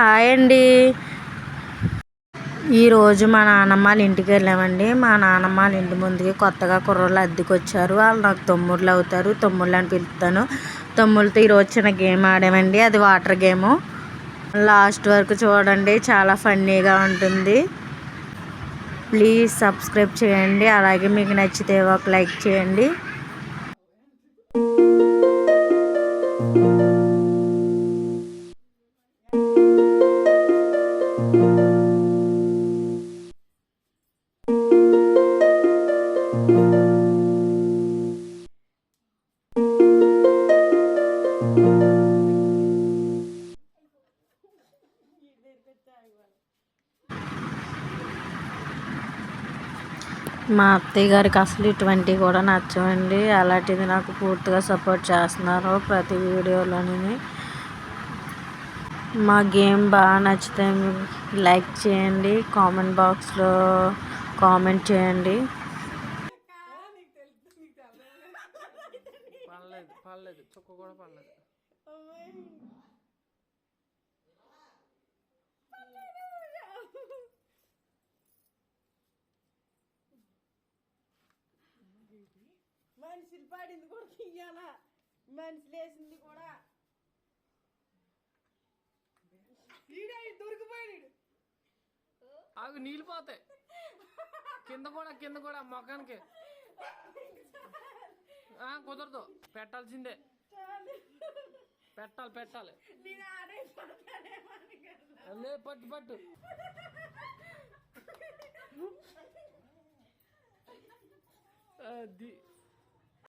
Hi అండి. ఈరోజు మా నాన్నమ్మ వాళ్ళ ఇంటికి వెళ్ళామండి. మా నాన్నమ్మ వాళ్ళ ఇంటి ముందుకి కొత్తగా కుర్రోళ్ళు అద్దెకి వచ్చారు. వాళ్ళు నాకు తమ్ముళ్ళు అవుతారు. తమ్ముళ్ళు అని పిలుస్తాను. తమ్ముళ్ళతో ఈరోజు చిన్న గేమ్ ఆడామండి. అది వాటర్ గేము. లాస్ట్ వరకు చూడండి, చాలా ఫన్నీగా ఉంటుంది. ప్లీజ్ సబ్స్క్రైబ్ చేయండి. అలాగే మీకు నచ్చితే ఒక లైక్ చేయండి. మా అత్తయ్య గారికి అసలు ఇటువంటివి కూడా నచ్చవండి. అలాంటిది నాకు పూర్తిగా సపోర్ట్ చేస్తున్నారు ప్రతి వీడియోలోని. మా గేమ్ బాగా నచ్చితే లైక్ చేయండి, కామెంట్ బాక్స్లో కామెంట్ చేయండి. పర్లేదు చుక్క కూడా పర్లేదు. మనిషిని పాడింది కూడా తీయాలా, మనిషి లేచింది కూడా దొరికిపోయాడు. ఆగు, నీళ్ళు పోతాయి కింద కూడా మొఖానికి కుదరదు. పెట్టాల్సిందే, పెట్టాలి. లే, పట్టు అది